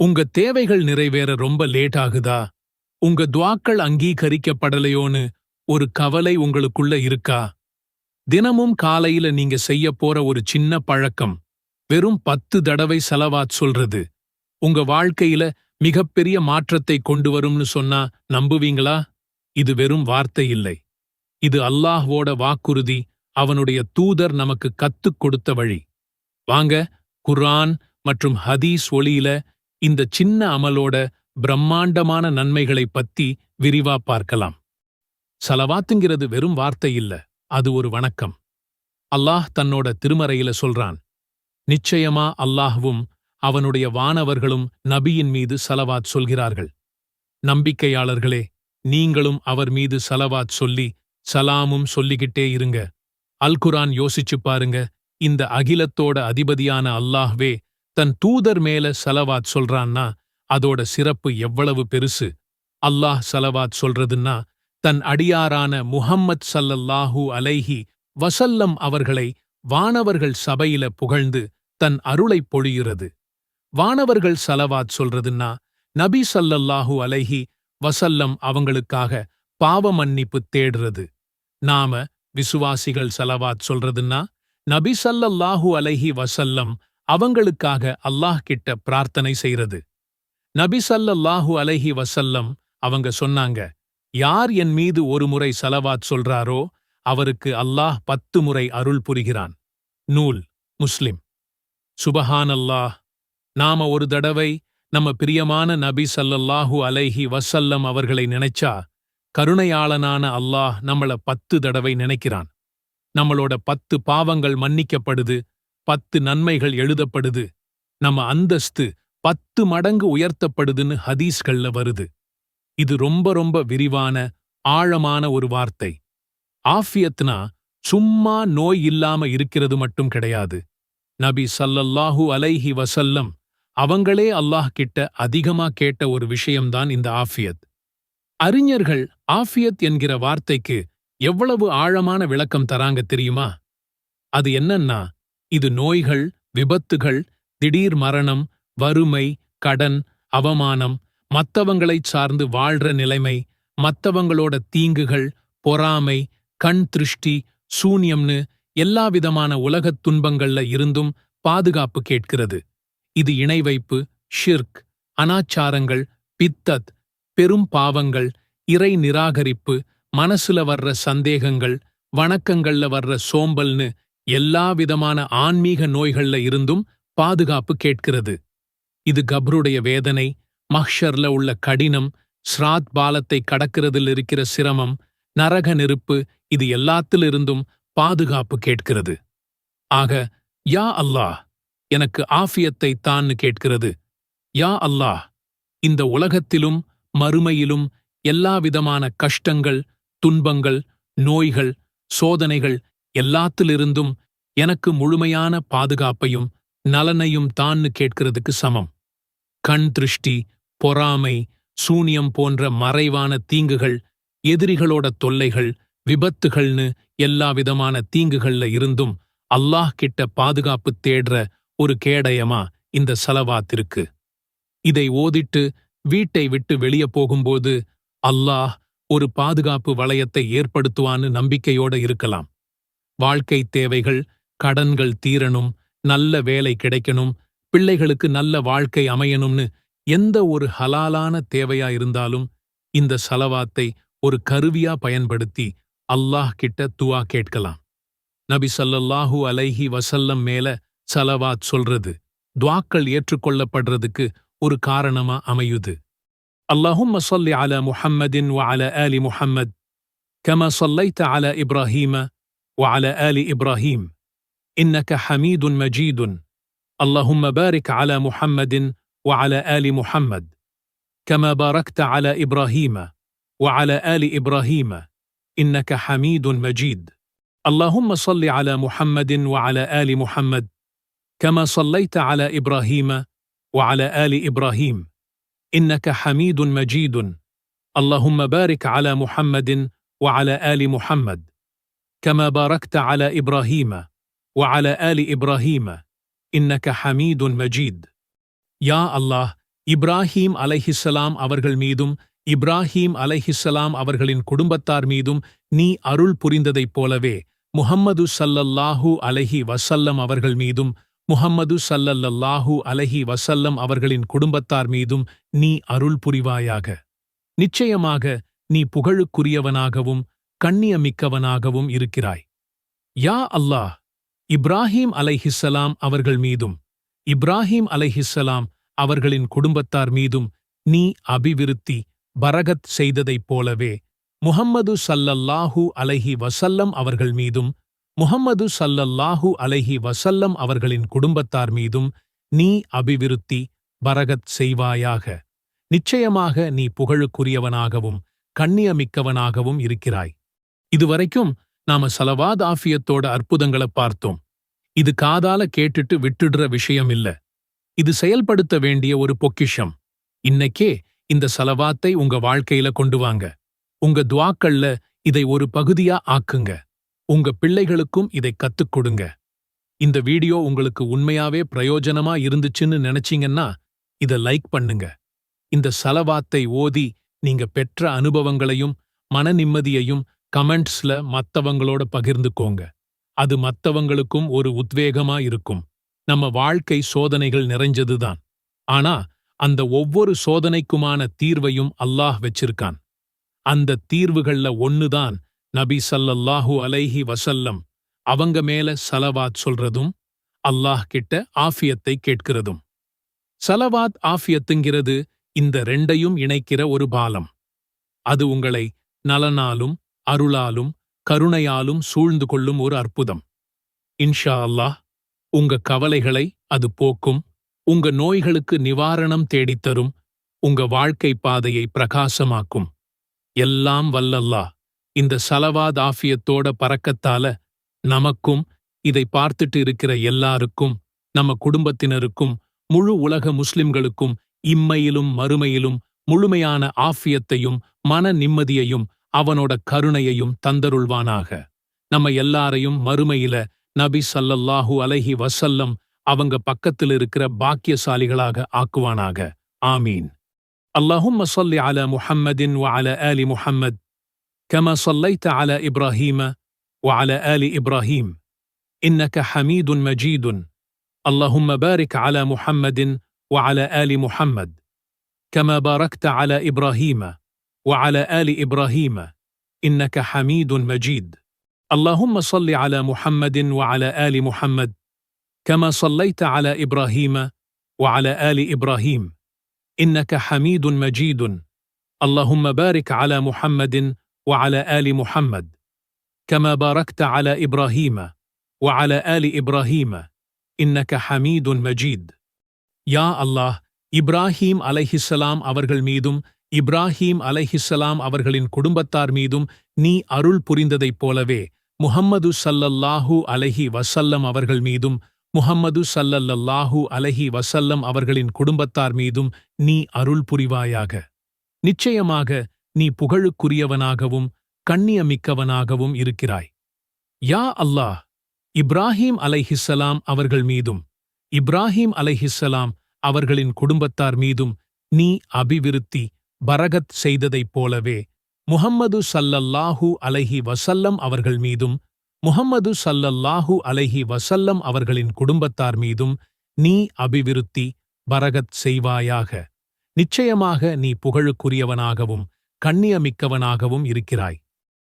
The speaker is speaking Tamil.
உங்க தேவைகள் நிறைவேற ரொம்ப லேட் ஆகுதா? உங்க துவாக்கள் அங்கீகரிக்கப்படலையோன்னு ஒரு கவலை உங்களுக்குள்ள இருக்கா? தினமும் காலையில நீங்க செய்யப் போற ஒரு சின்ன பழக்கம், வெறும் 10 தடவை ஸலவாத் சொல்றது, உங்க வாழ்க்கையில மிகப்பெரிய மாற்றத்தை கொண்டு வரும்னு சொன்னா நம்புவீங்களா? இது வெறும் வார்த்தை இல்லை. இது அல்லாஹ்வோட வாக்குறுதி, அவனுடைய தூதர் நமக்கு கத்துக் கொடுத்த வழி. வாங்க, குர்ஆன் மற்றும் ஹதீஸ் ஒளியில இந்த சின்ன அமலோட பிரம்மாண்டமான நன்மைகளைப் பத்தி விரிவா பார்க்கலாம். ஸலவாத்துங்கிறது வெறும் வார்த்தை இல்ல, அது ஒரு வணக்கம். அல்லாஹ் தன்னோட திருமறையில சொல்றான், நிச்சயமா அல்லாஹ்வும் அவனுடைய வானவர்களும் நபியின் மீது ஸலவாத் சொல்கிறார்கள். நம்பிக்கையாளர்களே, நீங்களும் அவர் மீது ஸலவாத் சொல்லி சலாமும் சொல்லிக்கிட்டே இருங்க. அல் குர்ஆன் யோசிச்சு பாருங்க, இந்த அகிலத்தோட அதிபதியான அல்லாஹ்வே தன் தூதர் மேல ஸலவாத் சொல்றான்னா அதோட சிறப்பு எவ்வளவு பெருசு. அல்லாஹ் ஸலவாத் சொல்றதுன்னா தன் அடியாரான முஹம்மத் ஸல்லல்லாஹு அலைஹி வஸல்லம் அவர்களை வானவர்கள் சபையில புகழ்ந்து தன் அருளைப் பொழியுறது. வானவர்கள் ஸலவாத் சொல்றதுன்னா நபி ஸல்லல்லாஹு அலைஹி வஸல்லம் அவங்களுக்காக பாவ மன்னிப்பு தேடுறது. நாம விசுவாசிகள் ஸலவாத் சொல்றதுன்னா நபி ஸல்லல்லாஹு அலைஹி வஸல்லம் அவங்களுக்காக அல்லாஹ் கிட்ட பிரார்த்தனை செய்றது. நபி ஸல்லல்லாஹு அலைஹி வஸல்லம் அவங்க சொன்னாங்க, யார் என் மீது ஒரு முறை ஸலவாத் சொல்றாரோ அவருக்கு அல்லாஹ் 10 முறை அருள் புரிகிறான். நூல் முஸ்லிம். சுபஹானல்லாஹ். நாம ஒரு தடவை நம்ம பிரியமான நபி ஸல்லல்லாஹு அலைஹி வஸல்லம் அவர்களை நினைச்சா கருணையாளனான அல்லாஹ் நம்மள 10 தடவை நினைக்கிறான். நம்மளோட 10 பாவங்கள் மன்னிக்கப்படுது, 10 நன்மைகள் எழுதப்படுது, நம்ம அந்தஸ்து 10 மடங்கு உயர்த்தப்படுதுன்னு ஹதீஸ்கள்ல வருது. இது ரொம்ப ரொம்ப விரிவான ஆழமான ஒரு வார்த்தை. ஆஃபியத்னா சும்மா நோய் இல்லாம இருக்கிறது மட்டும் கிடையாது. நபி ஸல்லல்லாஹு அலைஹி வஸல்லம் அவங்களே அல்லாஹ் கிட்ட அதிகமா கேட்ட ஒரு விஷயம்தான் இந்த ஆஃபியத். அறிஞர்கள் ஆஃபியத் என்கிற வார்த்தைக்கு எவ்வளவு ஆழமான விளக்கம் தராங்க தெரியுமா? அது என்னன்னா, இது நோய்கள், விபத்துகள், திடீர் மரணம், வறுமை, கடன், அவமானம், மத்தவங்களைச் சார்ந்து வாழ்ற நிலைமை, மத்தவங்களோட தீங்குகள், பொறாமை, கண் திருஷ்டி, சூன்யம்னு எல்லாவிதமான உலகத் துன்பங்கள்ல இருந்தும் பாதுகாப்பு கேட்கிறது. இது இணை வைப்பு, ஷிர்க், அனாச்சாரங்கள், பித்தத், பெரும் பாவங்கள், இறை நிராகரிப்பு, மனசுல வர்ற சந்தேகங்கள், வணக்கங்கள்ல வர்ற சோம்பல்னு எல்லா விதமான ஆன்மீக நோய்கள்ல இருந்தும் பாதுகாப்பு கேட்கிறது. இது கப்ருடைய வேதனை, மஹ்ஷர்ல உள்ள கடினம், ஸ்ராத் பாலத்தை கடக்கிறதில் இருக்கிற சிரமம், நரக நெருப்பு, இது எல்லாத்திலிருந்தும் பாதுகாப்பு கேட்கிறது. ஆக, யா அல்லாஹ், எனக்கு ஆஃபியத்தை தான்னு கேட்கிறது. யா அல்லாஹ், இந்த உலகத்திலும் மறுமையிலும் எல்லாவிதமான கஷ்டங்கள், துன்பங்கள், நோய்கள், சோதனைகள் எல்லாத்திலிருந்தும் எனக்கு முழுமையான பாதுகாப்பையும் நலனையும் தான்னு கேட்கிறதுக்கு சமம். கண் திருஷ்டி, பொறாமை, சூனியம் போன்ற மறைவான தீங்குகள், எதிரிகளோட தொல்லைகள், விபத்துகள்னு எல்லாவிதமான தீங்குகள்ல இருந்தும் அல்லாஹ் கிட்ட பாதுகாப்பு தேடுற ஒரு கேடயமா இந்த ஸலவாத் இருக்கு. இதை ஓதிட்டு வீட்டை விட்டு வெளியே போகும்போது அல்லாஹ் ஒரு பாதுகாப்பு வளையத்தை ஏற்படுத்துவான்னு நம்பிக்கையோட இருக்கலாம். வாழ்க்கை தேவைகள், கடன்கள் தீரணும், நல்ல வேலை கிடைக்கணும், பிள்ளைகளுக்கு நல்ல வாழ்க்கை அமையணும்னு எந்த ஒரு ஹலாலான தேவையா இருந்தாலும் இந்த ஸலவாத்தை ஒரு கருவியா பயன்படுத்தி அல்லாஹ் கிட்ட துஆ கேட்கலாம். நபி ஸல்லல்லாஹு அலைஹி வஸல்லம் மேல ஸலவாத் சொல்றது துஆக்கள் ஏற்றுக்கொள்ளப்படுறதுக்கு ஒரு காரணமா அமையுது. اللهم صل على محمد وعلى آل محمد كما صليت على إبراهيم وعلى آل إبراهيم إنك حميد مجيد. اللهم بارك على محمد وعلى آل محمد كما باركت على إبراهيم وعلى آل إبراهيم إنك حميد مجيد. اللهم صل على محمد وعلى آل محمد كما صليت على إبراهيم وعلى آل إبراهيم إنك حميد مجيد. اللهم بارك على محمد وعلى آل محمد كما باركت على إبراهيم وعلى آل إبراهيم إنك حميد مجيد. يا الله, இப்ராஹீம் அலைஹிஸ்ஸலாம் அவர்கள் மீதும் இப்ராஹீம் அலைஹிஸ்ஸலாம் அவர்களின் குடும்பத்தார் மீதும் நீ அருள் புரிந்ததைப் போலவே முஹம்மது ஸல்லல்லாஹு அலைஹி வஸல்லம் அவர்கள் மீதும் முஹம்மது ஸல்லல்லாஹு அலைஹி வஸல்லம் அவர்களின் குடும்பத்தார் மீதும் நீ அருள் புரிவாயாக. நிச்சயமாக நீ புகழுக்குரியவனாகவும் கண்ணியமிக்கவனாகவும் இருக்கிறாய். யா அல்லாஹ், இப்ராஹீம் அலைஹிஸ்ஸலாம் அவர்கள் மீதும் இப்ராஹீம் அலைஹிஸ்ஸலாம் அவர்களின் குடும்பத்தார் மீதும் நீ அபிவிருத்தி பரகத் செய்ததைப் போலவே முஹம்மது ஸல்லல்லாஹு அலைஹி வஸல்லம் அவர்கள் மீதும் முஹம்மது ஸல்லல்லாஹு அலைஹி வஸல்லம் அவர்களின் குடும்பத்தார் மீதும் நீ அபிவிருத்தி பரகத் செய்வாயாக. நிச்சயமாக நீ புகழுக்குரியவனாகவும் கண்ணியமிக்கவனாகவும் இருக்கிறாய். இதுவரைக்கும் நாம ஸலவாத் ஆஃபியத்தோட அற்புதங்களை பார்த்தோம். இது காதால கேட்டுட்டு விட்டுடுற விஷயம் இல்ல. இது செயல்படுத்த வேண்டிய ஒரு பொக்கிஷம். இன்னைக்கே இந்த ஸலவாத்தை உங்க வாழ்க்கையில கொண்டு வாங்க. உங்க துஆக்கள்ல இதை ஒரு பகுதியா ஆக்குங்க. உங்க பிள்ளைகளுக்கும் இதை கத்துக் கொடுங்க. இந்த வீடியோ உங்களுக்கு உண்மையாவே பிரயோஜனமா இருந்துச்சுன்னு நினைச்சீங்கன்னா இத லைக் பண்ணுங்க. இந்த ஸலவாத்தை ஓதி நீங்க பெற்ற அனுபவங்களையும் மன நிம்மதியையும் கமெண்ட்ஸ்ல மத்தவங்களோட பகிர்ந்துக்கோங்க. அது மத்தவங்களுக்கும் ஒரு உத்வேகமா இருக்கும். நம்ம வாழ்க்கை சோதனைகள் நிறைஞ்சதுதான். ஆனா அந்த ஒவ்வொரு சோதனைக்குமான தீர்வையும் அல்லாஹ் வச்சிருக்கான். அந்த தீர்வுகள்ல ஒண்ணுதான் நபி ஸல்லல்லாஹு அலைஹி வஸல்லம் அவங்க மேல ஸலவாத் சொல்றதும் அல்லாஹ் கிட்ட ஆஃபியத்தை கேட்கிறதும். ஸலவாத் ஆஃபியத்துங்கிறது இந்த ரெண்டையும் இணைக்கிற ஒரு பாலம். அது உங்களை நலனாலும் அருளாலும் கருணையாலும் சூழ்ந்து கொள்ளும் ஒரு அற்புதம். இன்ஷா அல்லாஹ் உங்க கவலைகளை அது போக்கும், உங்க நோய்களுக்கு நிவாரணம் தேடித்தரும், உங்க வாழ்க்கை பாதையை பிரகாசமாக்கும். எல்லாம் வல்லல்லாஹ் இந்த ஸலவாத் ஆஃபியத்தோட பரக்கத்தால நமக்கும் இதை பார்த்துட்டு இருக்கிற எல்லாருக்கும் நம்ம குடும்பத்தினருக்கும் முழு உலக முஸ்லிம்களுக்கும் இம்மையிலும் மறுமையிலும் முழுமையான ஆஃபியத்தையும் மன நிம்மதியையும் அவனோட கருணையையும் தந்தருள்வானாக. நம்ம எல்லாரையும் மறுமையில நபி ஸல்லல்லாஹு அலைஹி வஸல்லம் அவங்க பக்கத்தில் இருக்கிற பாக்கியசாலிகளாக ஆக்குவானாக. ஆமீன். அல்லாஹும்ம ஸல்லி அலா முஹம்மதின் வ அலா ஆலி முஹம்மத் கமா ஸல்லைத அலா இப்ராஹீம வ அலா ஆலி இப்ராஹீம் இன்னக ஹமீதுன் மஜீதுன். அல்லாஹும்ம பாரிக் அலா முஹம்மதின் வ அலா ஆலி முஹம்மத் கமா பாரக்த அலா இப்ராஹீம وعلى آل إبراهيم إنك حميد مجيد. اللهم صل على محمد وعلى آل محمد كما صليت على إبراهيم وعلى آل إبراهيم إنك حميد مجيد. اللهم بارك على محمد وعلى آل محمد كما باركت على إبراهيم وعلى آل إبراهيم إنك حميد مجيد. يا الله இப்ராஹீம் அலைஹிஸ்ஸலாம் அவர்கள் மீதும் இப்ராஹீம் அலைஹிஸ்ஸலாம் அவர்களின் குடும்பத்தார் மீதும் நீ அருள் புரிந்ததைப் போலவே முஹம்மது ஸல்லல்லாஹு அலைஹி வஸல்லம் அவர்கள் மீதும் முஹம்மது ஸல்லல்லாஹு அலைஹி வஸல்லம் அவர்களின் குடும்பத்தார் மீதும் நீ அருள் புரிவாயாக. நிச்சயமாக நீ புகழுக்குரியவனாகவும் கண்ணியமிக்கவனாகவும் இருக்கிறாய். யா அல்லாஹ், இப்ராஹீம் அலைஹிஸ்ஸலாம் அவர்கள் மீதும் இப்ராஹீம் அலைஹிஸ்ஸலாம் அவர்களின் குடும்பத்தார் மீதும் நீ அபிவிருத்தி பரகத் செய்ததைப் போலவே முஹம்மது ஸல்லல்லாஹு அலைஹி வஸல்லம் அவர்கள் மீதும் முஹம்மது ஸல்லல்லாஹு அலைஹி வஸல்லம் அவர்களின் குடும்பத்தார் மீதும் நீ அபிவிருத்தி பரகத் செய்வாயாக. நிச்சயமாக நீ புகழுக்குரியவனாகவும் கண்ணியமிக்கவனாகவும் இருக்கிறாய்.